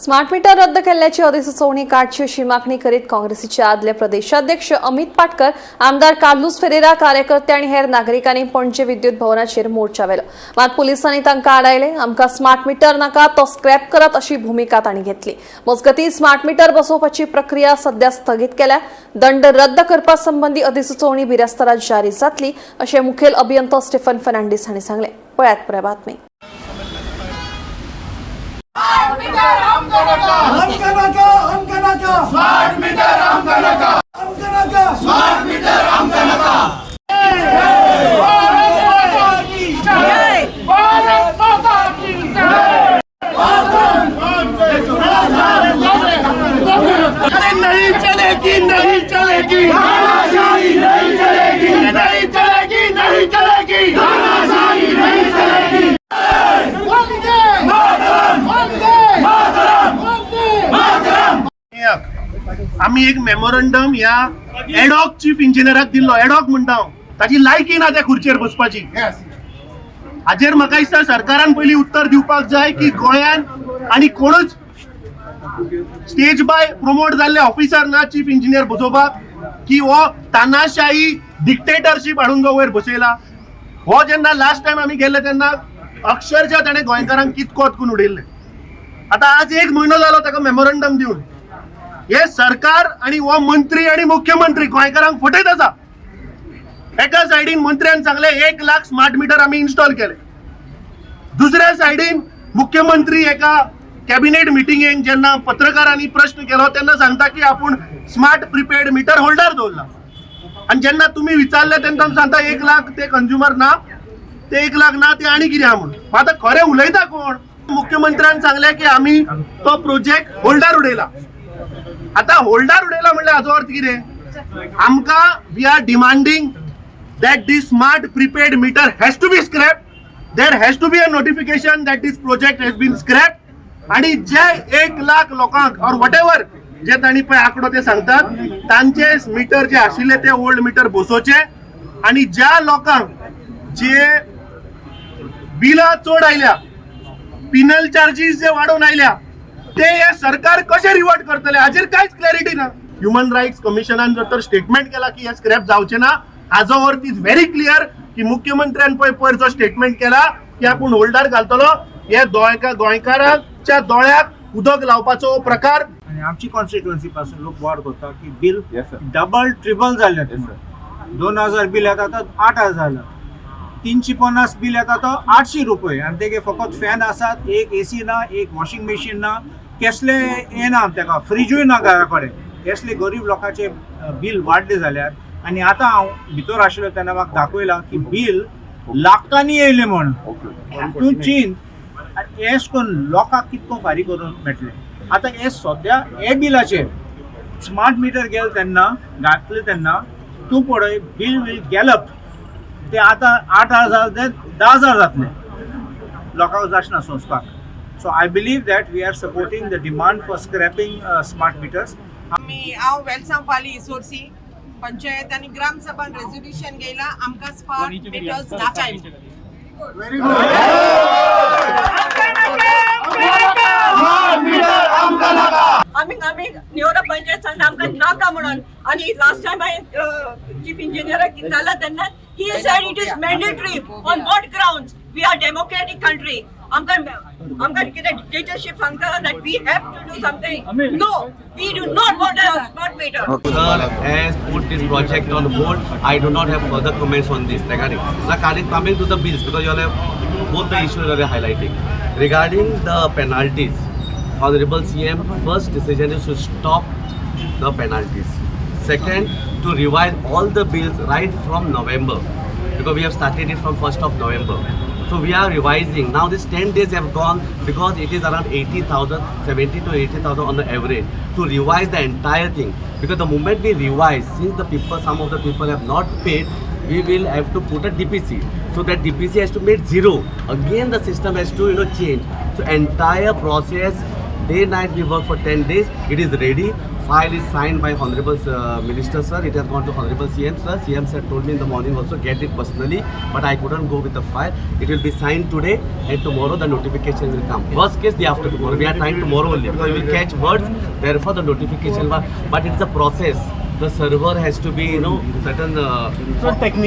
Smart meter रद्द केल्याची अधिसूचोवणी काडची अशी मागणी करीत काँग्रेसीचे आदले प्रदेशाध्यक्ष अमित पाटकर, आमदार कार्लोस फेरेरा, कार्यकर्ते आणि हेर नागरिकांनी पणजे विद्युत भवनाचेर मोर्चा वेलो. मात पुलिसांनी तांकां आडायले. आमकां स्मार्ट मीटर नाका, तो स्क्रॅप करात अशी भूमिका तांणी घेतली. मजगतीं स्मार्ट मीटर बसोवपाची प्रक्रिया सध्या स्थगीत केल्या. दंड रद्द करपा संबंधी अधिसूचोवणी बिरेस्तारात जारी जातली अशें मुखेल अभियंतो स्टीफन फर्नांडीस हांणी सांगलें. पळयात पुराय बातमी. नहीं चलेगी, नहीं चलेगी, तानाशाही नहीं चलेगी, नहीं चलेगी, नहीं चलेगी, तानाशाही नहीं चलेगी. वंदे मातरम, वंदे मातरम, वंदे मातरम. आम्ही एक मेमोरंडम या एडॉक चीफ इंजिनियराक दिल्लो. एडॉक म्हणटा हांव, ताची लायकी ना त्या खुर्चेर बसपाची. हाजेर म्हाका दिसता सरकारान पयलीं उत्तर दिवपाक जाय की गोंयान आनी कोणूच स्टेज बाय प्रमोट जाल्ले ऑफिसर ना चीफ इंजिनियर बसोवपाक, की हो तानाशाही डिक्टेटरशीप हाडून जो वयर बसयला. हो जेन्ना लास्ट टायम आमी गेल्ले तेन्ना अक्षरशः ताणें गोंयकारांक कितकोत करून उडयल्ले. आतां आज एक म्हयनो जालो ताका मेमोरंडम दिवन. हे सरकार आनी हो मंत्री आनी मुख्यमंत्री गोंयकारांक फटयत आसा. एका सायडीन मंत्र्यान सांगले 1 लाख स्मार्ट मीटर आमी इन्स्टॉल केले. दुसऱ्या सायडीन मुख्यमंत्री एका कॅबिनेट मिटिंगेक जेन्ना पत्रकारांनी प्रश्न केलो तेन्ना सांगता की आपूण स्मार्ट प्रिपेड मीटर होल्डर दवरला. आनी जेन्ना तुमी विचारले तेन्ना सांगता 1 लाख ते कंज्युमर ना, ते 1 लाख ना, ते आनी कितें आहा म्हणून. आतां खरें उलयता कोण? मुख्यमंत्र्यान सांगले की आमी तो प्रोजेक्ट होल्डर उडयला. आतां होल्डर उडयला म्हणल्यार हाचो अर्थ कितें? आमकां we are demanding that this smart prepaid meter has to be scrapped. There has to be a notification that this project has been scrapped. आणि जे 1 लाख लोकांक और वॉटेवर जे तांणी पळय आंकडो ते सांगतात तांचे मीटर जे आशिल्ले ते ओल्ड मीटर बसोवचे. आणि ज्या लोकांक जे बिलां चड आयल्या, पिनल चार्जीस जे वाडून आयल्या, ते हे सरकार कशें रिवर्ट करतले हाजेर कांयच क्लॅरिटी ना. ह्युमन रायट्स कमिशनान जर तर स्टेटमेंट केला की हे स्क्रॅप जावचे ना, हाजो अर्थ इज व्हेरी क्लियर की मुख्यमंत्र्यान पयर जो स्टेटमेंट केला की आपूण होल्डर घालतलो, हे गोंयकारांच्या दोळ्याक उदक लावपाचो प्रकार. आणि आमची कॉन्स्टिट्युएन्सी पासून लोक वॉर करता की बिल डबल ट्रिपल जाल्ले. 2000 बिल येता तो 8000 जाला, 350 बिल येता तो 800 रुपये. आणि तेगे फकत फॅन आसात, एक एसी ना, एक वॉशिंग मशीन ना, कसले हे ना, तेका फ्रिजूय ना घरा कडेन. असले गरीब लोकांचे बिल वाडले जाल्यार. आणि आता हांव भितर आशिल्लो तेन्ना म्हाका दाखयला की बिल लाखांनी येयले म्हण. तूं चिंत हेच करून लोकांक कितको फारीक करून मेळटले. आतां हे सद्या हे बिलाचेर स्मार्ट मीटर गेले तेन्ना घातले तेन्ना तूं पळय बिल वील गॅलप. ते आतां 8000 ते 10000 जातले. लोकांक जाचना सोंसपाक. So I believe that we are supporting the demand for scrapping smart meters. हांव वेलसांव पाली इसोरसी पंचायत आणि ग्रामसभान रेझोल्युशन घेयला आमकां स्मार्ट मिटर्स नाकाय. आम्ही नेवरा पंचायत सांगता आमकां नाका म्हणून. आणि लास्ट टाइम हांवें चीफ इंजिनियराक विचारला तेन्ना he said it is mandatory. On what grounds? We are democratic country. आमकां कितें डिक्टेटरशिप सांगता that we have to do something. No, we do not want a smart meter. Sir has put this project on hold. I do not have further comments on this regarding. Now, coming to the bills, because you all have both the issues that are highlighting. Regarding the penalties, Honorable CM, first decision is to stop the penalties. Second, to revise all the bills right from November, because we have started it from 1st of November. So we are revising. Now these 10 days have gone because it is around 80,000, 70 to 80,000 on the average to revise the entire thing. Because the moment we revise, since the people, some of the people have not paid, we will have to put a DPC. So that DPC has to make 0. Again the system has to change. So entire process, day night we work for 10 days. It is ready file is signed by Honorable Minister sir. It has gone to Honorable CM sir. CM sir told me in the morning also get it personally, but I couldn't go with the file. It will be signed today, and tomorrow the notification will come. Worst case, day after tomorrow. We are trying tomorrow only because we will catch words. Therefore, the notification. But it's a process. The server has to be, certain.